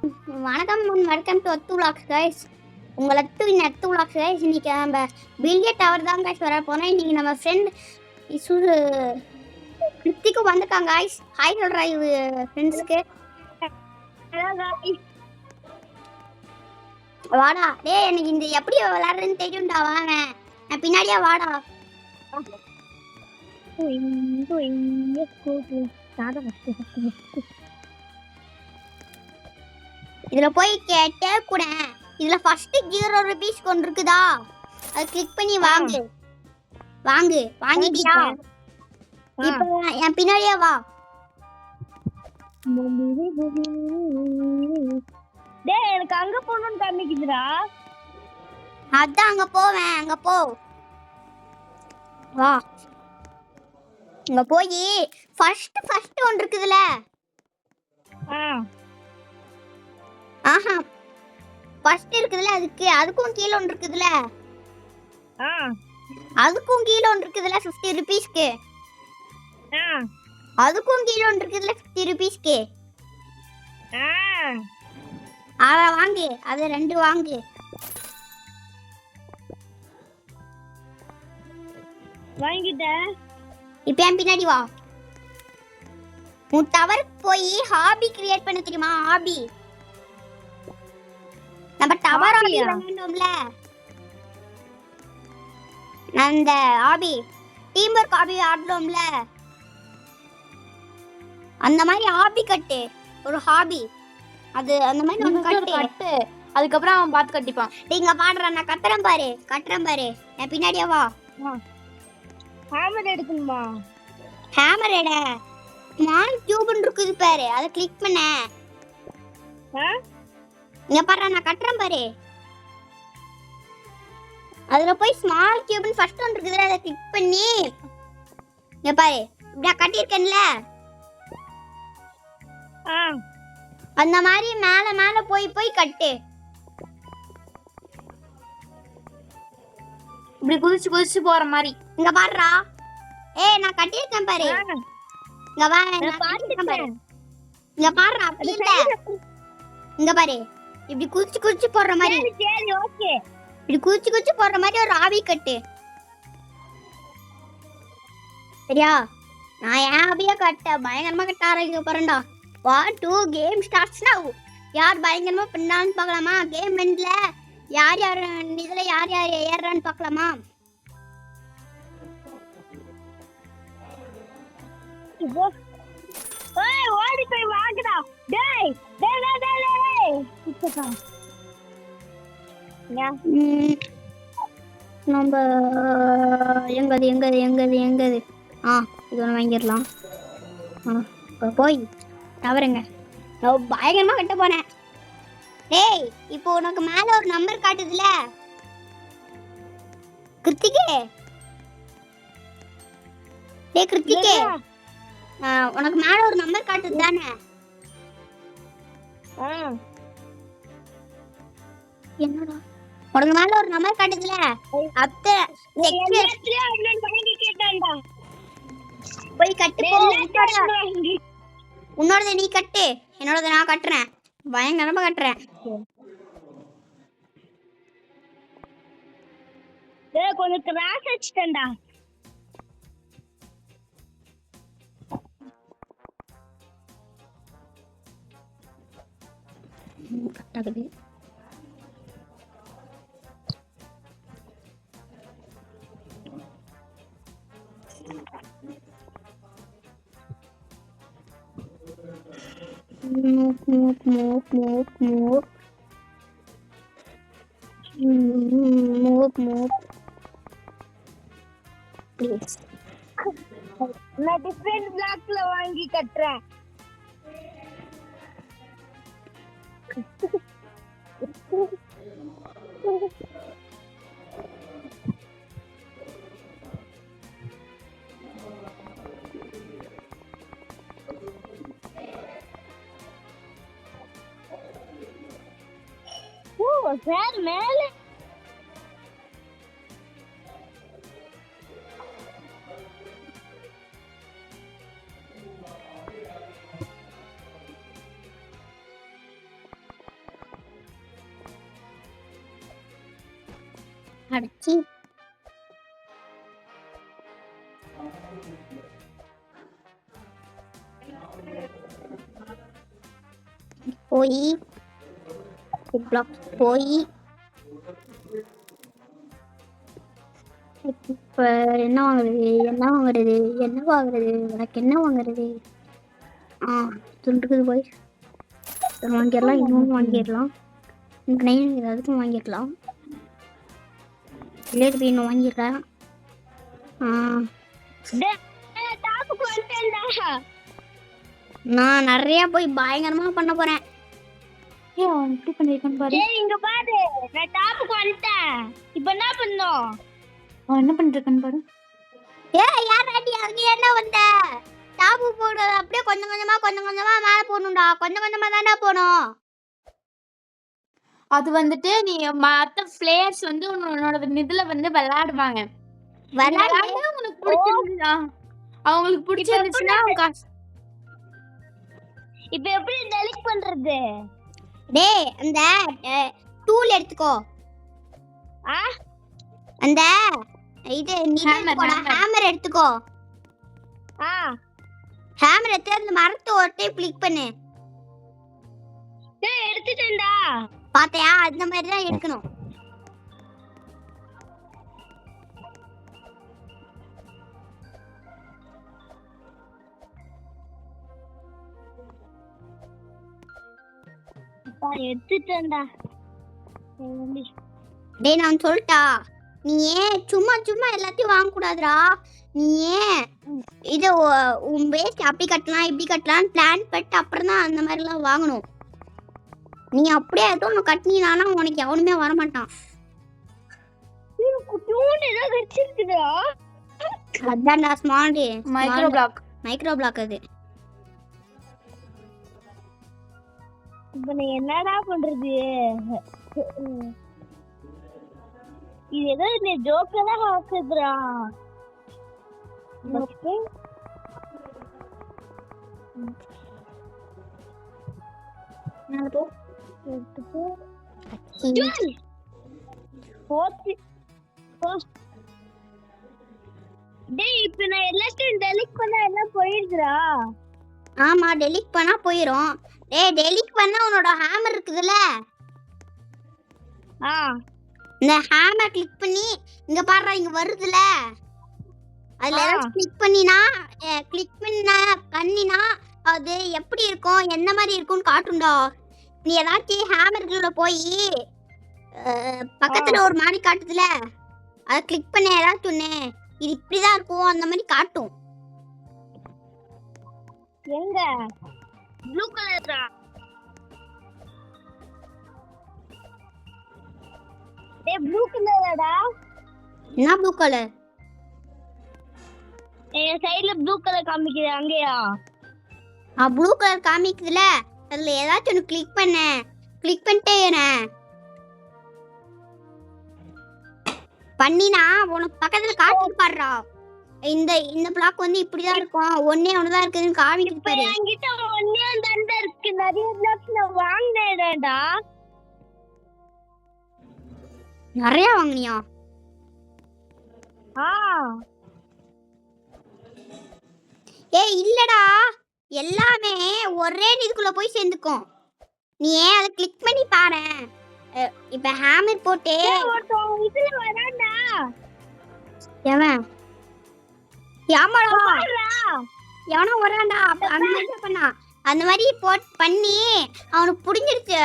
வணக்கம் welcome to அத்து vlogs guys. உங்களை அத்து விலாக்ஸ் கைஸ். இன்னைக்கு நம்ம பில்லியட் டவர் தான் கைஸ் வர போனோம். இன்னைக்கு நம்ம ஃப்ரெண்ட் இசுரு கிருத்திக்கு வந்திருக்காங்க கைஸ். ஹாய் சொல்றா இவ ஃப்ரெண்ட்ஸ்க்கு. வாடா டேய், எனக்கு இந்த எப்படி விளையாடுறதுன்னு தெரியும்டா. வாங்க நான் பின்னாடியே வாடா. இதுல போய் கேட்டே கூட இதுல ஃபர்ஸ்ட் 0 ரூபீஸ் கொண்டு இருக்குதா, அது கிளிக் பண்ணி வாங்கு. வாங்கிட்டியா? இப்போ என் பின்னாடியே வா. டேய் எனக்கு அங்க போணும்னு காமிக்குதுடா. அதான் அங்க போவேன். அங்க போ வா. அங்க போய் ஃபர்ஸ்ட் ஒன்று இருக்குதுல. ஆஹா ஃபர்ஸ்ட் இருக்குதுல, அதுக்கும் கீழ ஒன்று இருக்குதுல. அதுக்கும் கீழ ஒன்று இருக்குதுல 50 ரூபீஸ்க்கு. அதுக்கும் கீழ ஒன்று இருக்குதுல 50 ரூபீஸ்க்கு. அத வாங்கு, அது 2 வாங்கு. வாங்கிட்டேன். இப்போ என் பின்னாடி வா. உன் டவர் போய் ஹாபி கிரியேட் பண்ண தெரியுமா? ஹாபி நம்ம டவர் ஹாபி வாங்கணும்ல. அந்த ஹாபி டீம் ஒர்க் ஹாபி ஆடுறோம்ல, அந்த மாதிரி ஹாபி கட்டு. ஒரு ஹாபி அது அந்த மாதிரி ஒன்று கட்டு. அதுக்கப்புறம் அவன் பார்த்து கட்டிப்பான். நீங்க பாடுற நான் கட்டுறேன் பாரு. என் பின்னாடியே வா. ஹேமர் எடுக்கணுமா? ஹேமர் எட ஸ்மால் கியூப்னு இருக்குது பாரு, அதை கிளிக் பண்ண. இங்க பாரு நான் கட்டுறேன் பாரு. அதுல போய் ஸ்மால் கியூப்னு ஃபர்ஸ்ட் ஒன்று இருக்குதுல, அதை கிளிக் பண்ணி இங்க பாரு. இப்படி கட்டியிருக்கேன்ல, அந்த மாதிரி மேல போய் கட்டு. இப்படி குதிச்சு போற மாதிரி. இங்க பாருடா. ஏய் நான் கட்டியிருக்கேன் பாரு. இங்க வா, நான் பாத்துட்டேன் பாரு. இங்க பாருடா, அப்படி இல்ல. இங்க பாரு, இப்படி குதிச்சு போற மாதிரி. சரி ஓகே. இப்படி குதிச்சு போற மாதிரி ஒரு ஆவி கட்டு. சரியா? நான் ஏன் ஆவியா கட்ட பயங்கரமா கட்ட ஆரம்பிக்க போறேன்டா. 1 2 கேம் ஸ்டார்ட்ஸ் நவ. யார் பயங்கரமா பண்ணான்னு பார்க்கலாமா? கேம் எண்ட்ல யார் இதுல யார் ஏறான்னு பார்க்கலாமா? ஏய் ஓடி போய் வாங்குடா. டேய் கிட்டக்கா. நம்ம எங்கது இது ஒன்று வாங்கிடலாம். இப்போ போய் தவறுங்க, நான் பயங்கரமா கட்ட போனேன். டேய் இப்போ உனக்கு மேல ஒரு நம்பர் காட்டுதுல கிருத்திகே. டேய் கிருத்திகே, உனக்கு மேல ஒரு நம்பர் காட்டுது தானே? என்னடா உனக்கு மேல ஒரு நம்பர் காட்டுதுல, அத்தை போய் கட்டு. உன்னோடத நீ கட்டு, என்னோடத நான் கட்டுறேன். பயங்கரமா கட்டுறேன். டேய் கொஞ்சம் கிராஸ் அடிச்சிட்டேன்டா. கட்டாகுது. Move. Please. நான் டிஃபரண்ட் பிளாக்ல வாங்கி கட்டுறேன். சார் மேலே அடிச்சி போய் பிளாக் போய் இப்போ என்ன வாங்குறது உனக்கு என்ன வாங்குறது துண்டுக்குது போய் வாங்கிடலாம் இன்னொன்று வாங்கிடலாம் எனக்கு நைன் அதுக்கும் வாங்கிடலாம் லேட் இன்னும் வாங்கிடுறேன் டாப்புக்கு வந்துட்டேன்டா. நான் நிறைய போய் பயங்கரமா பண்ண போறேன். அவன் எப்படி பண்ணிருக்கான்னு பாரு. டேய் இங்க பாரு, நான் டாப்புக்கு வந்துட்டேன். இப்போ என்ன பண்ணோம்? அவன் என்ன பண்ணிருக்கான்னு பாரு. யார் அடி அங்க என்ன வந்த டாப்பு போடுறது அப்படியே கொஞ்சம் கொஞ்சமா மேல போகணும்டா. கொஞ்சம் கொஞ்சமா தான்டா போகணும். அது வந்துட்டு நீ மத்த பிளேயர்ஸ் வந்து உன்னோட இதுல வந்து விளையாடுவாங்க. விளையாட உனக்கு பிடிச்சிருந்தா அவங்களுக்கு பிடிச்சிருந்துச்சுன்னா இப்போ எப்படி டெலிட் பண்றது? டேய் அந்த டூல் எடுத்துக்கோ. அந்த இது ஹேமர் எடுத்துக்கோ. ஹேமர் எடுத்து அந்த மரத்தை ஒட்டே கிளிக் பண்ணு. டேய் எடுத்துட்டேன்டா. பாத்தியா அந்த மாதிரி தான் எடுக்கணும். எடுத்துட்டேன்டா. டேய் நான் சொல்லிட்டா நீ ஏன் சும்மா எல்லாத்தையும் வாங்க கூடாதுடா. நீ ஏன் இது உன் வேஸ்ட் அப்படி கட்டலாம் இப்படி கட்டலாம் பிளான் பண்ணிட்டு அப்புறம் தான் அந்த மாதிரிலாம் வாங்கணும். நீ அப்படியே ஏதோ ஒன்று கட்டினா உனக்கு எவனுமே வரமாட்டான். அதான்டா ஸ்மால் மைக்ரோ பிளாக் அது. இப்போ நான் என்னடா பண்றது? இது ஏதோ இந்த ஜோக்கல ஆக்குதுடா. டேய் இப்போ நான் எல்லாத்தையும் டெலிட் பண்ணா எல்லாம் போயிடுதுடா. ஆமா டெலிட் பண்ணா போயிடும். டேய் டெலிட் பண்ணா உன்னோட ஹேமர் இருக்குதுல இந்த ஹேமர் கிளிக் பண்ணி இங்க பாருடா இங்க வருதுல அதுல கிளிக் பண்ணினா அது எப்படி இருக்கும் என்ன மாதிரி இருக்கும்னு காட்டும்டா. நீ ஏதாச்சும் ஹேமர்குள்ள போய் பக்கத்துல ஒரு மாதிரி காட்டுதுல அதை கிளிக் பண்ண ஏதாச்சும் ஒண்ணு இது இப்படிதான் இருக்கும் அந்த மாதிரி காட்டும். எங்க ப்ளூ கலர்டா? ஏய் ப்ளூ கலர்டா. என்ன ப்ளூ கலர்? என் சைடுல ப்ளூ கலர் காமிக்குது அங்கயா? ப்ளூ கலர் காமிக்குதுல அதுல ஏதாச்சும் ஒன்று கிளிக் பண்ணிட்டே இருறேன். பண்ணினா உனக்கு பக்கத்துல காட்டு பாடுறா. இந்த பிளாக் வந்து இப்படிதான் இருக்கும் ஒன்னே ஒண்ணுதான் இருக்குதுன்னு காமிக்குது பாரு. என்கிட்ட ஒன்னே ஒன்று இருக்கு. நிறைய பிளாக்ஸ் நான் வாங்கினேன்டா. நிறைய வாங்குனியா? ஏய் இல்லடா எல்லாமே ஒரே இதுக்குள்ள போய் சேர்ந்துக்கும். நீ ஏன் அதை கிளிக் பண்ணி பாரு. இப்ப ஹேமர் போட்டு இதுல வரான்டா. எவன் எவனோ வரான்டா. அந்த மாதிரி பண்ணா அந்த மாதிரி பண்ணி அவனுக்கு புடிஞ்சிருச்சு.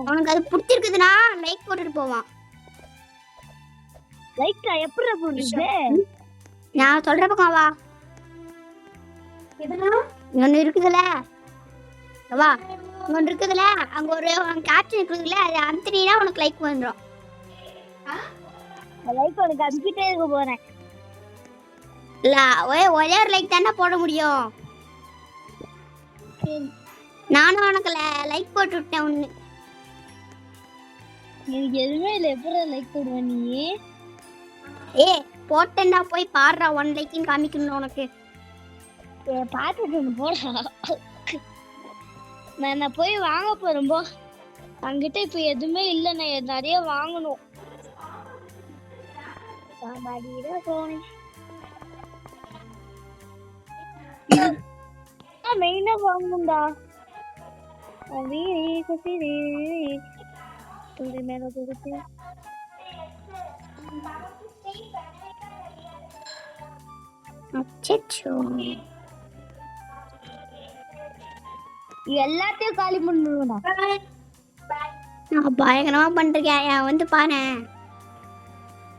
அவனுக்கு அது பிடிச்சிருக்குதுன்னா லைக் போட்டுட்டு போவான். லைக் எப்படி போடுறது? நான் சொல்ற பக்கம் வா. ஒன்று இருக்குதுல வா ஒன்று இருக்குதுல அங்க ஒரு கேப்ஷன் இருக்குதுல அது அனுப்பினா உனக்கு லைக் வந்துடும். லைக் உனக்கு அனுப்பிட்டே இருக்க போறேன். இல்ல ஒரே ஒரு லைக் தானே போட முடியும். நானும் உனக்கு லைக் போட்டு விட்டேன் ஒன்று. எனக்கு எதுவுமே இல்லை. எப்படி லைக் போடுவ நீ? போட்டேன்டா போய் பாடுறா 1 லைக்னு காமிக்கணும் உனக்கு. பார்த்துட்டு போடா. நான் போய் வாங்க போறேன் போ. அங்கிட்ட இப்போ எதுவுமே இல்லை. நான் நிறைய வாங்கணும். காமாடிட போனே மெயினா வாங்குண்டா வீரி குசிரி துளி மேல குதிச்சு அச்சச்சோ எல்லாத்தையும் காலி பண்ணுவேன் நான் பயங்கரமா பண்றேன் ஏன் வந்து பாரு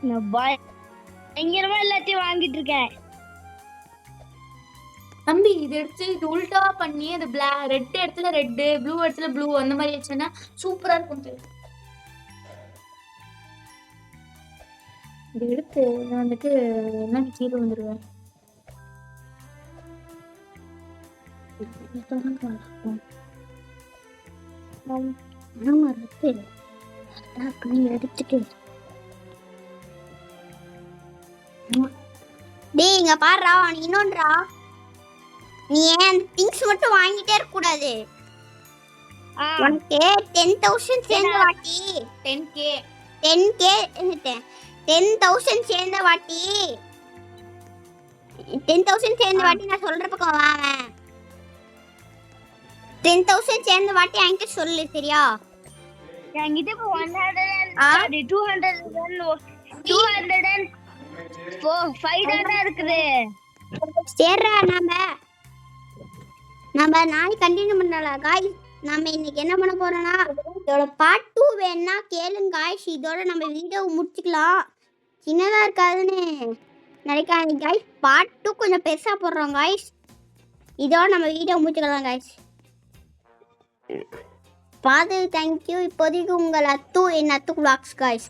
நான் பயங்கரமா எல்லாத்தையும் வாங்கிட்டு இருக்கேன் தம்பி இது எடுத்து இது உல்டாவா பண்ணி அது ரெட் இடத்துல ரெட் ப்ளூ இடத்துல ப்ளூ அந்த மாதிரி வச்சுன்னா சூப்பரா இருக்கும் தெரியும். இது எடுத்து நான் வந்துட்டு என்ன கீழே வந்துருவேன் எடுத்துட்டு டேய் இங்க பாருடா நீ இன்னொன்றா நீ ஏன் திங்ஸ் மட்டும் வாங்கிட்டே இருக்க கூடாது உனக்கு 10,000 சேர்ந்த வாட்டி 10k 10k 10,000 சேர்ந்த வாட்டி 10,000 சேர்ந்த வாட்டி நான் சொல்ற பக்கம் வாங்க 10,000 சேர்ந்த வாட்டி என்கிட்ட சொல்லு சரியா என்கிட்ட இப்போ 200 இருக்குது சேர்றா நம்ம நாளை கண்டினியூ பண்ணலாம் காய்ஸ் நம்ம இன்னைக்கு என்ன பண்ண போறோம்னா இதோட பார்ட் 2 வேணா கேளுங்க காய்ஸ் இதோட நம்ம வீடியோ முடிச்சுக்கலாம் சின்னதா இருக்காதுன்னு நினைக்காதீங்க காய்ஸ் பார்ட் 2 கொஞ்சம் பெருசா போடுறோம் காய்ஸ் இதோட நம்ம வீடியோ முடிச்சுக்கலாம் காய்ஸ் பாது தேங்க்யூ இப்போதைக்கு உங்கள் அத்து என் அத்து vlogs காய்ஸ்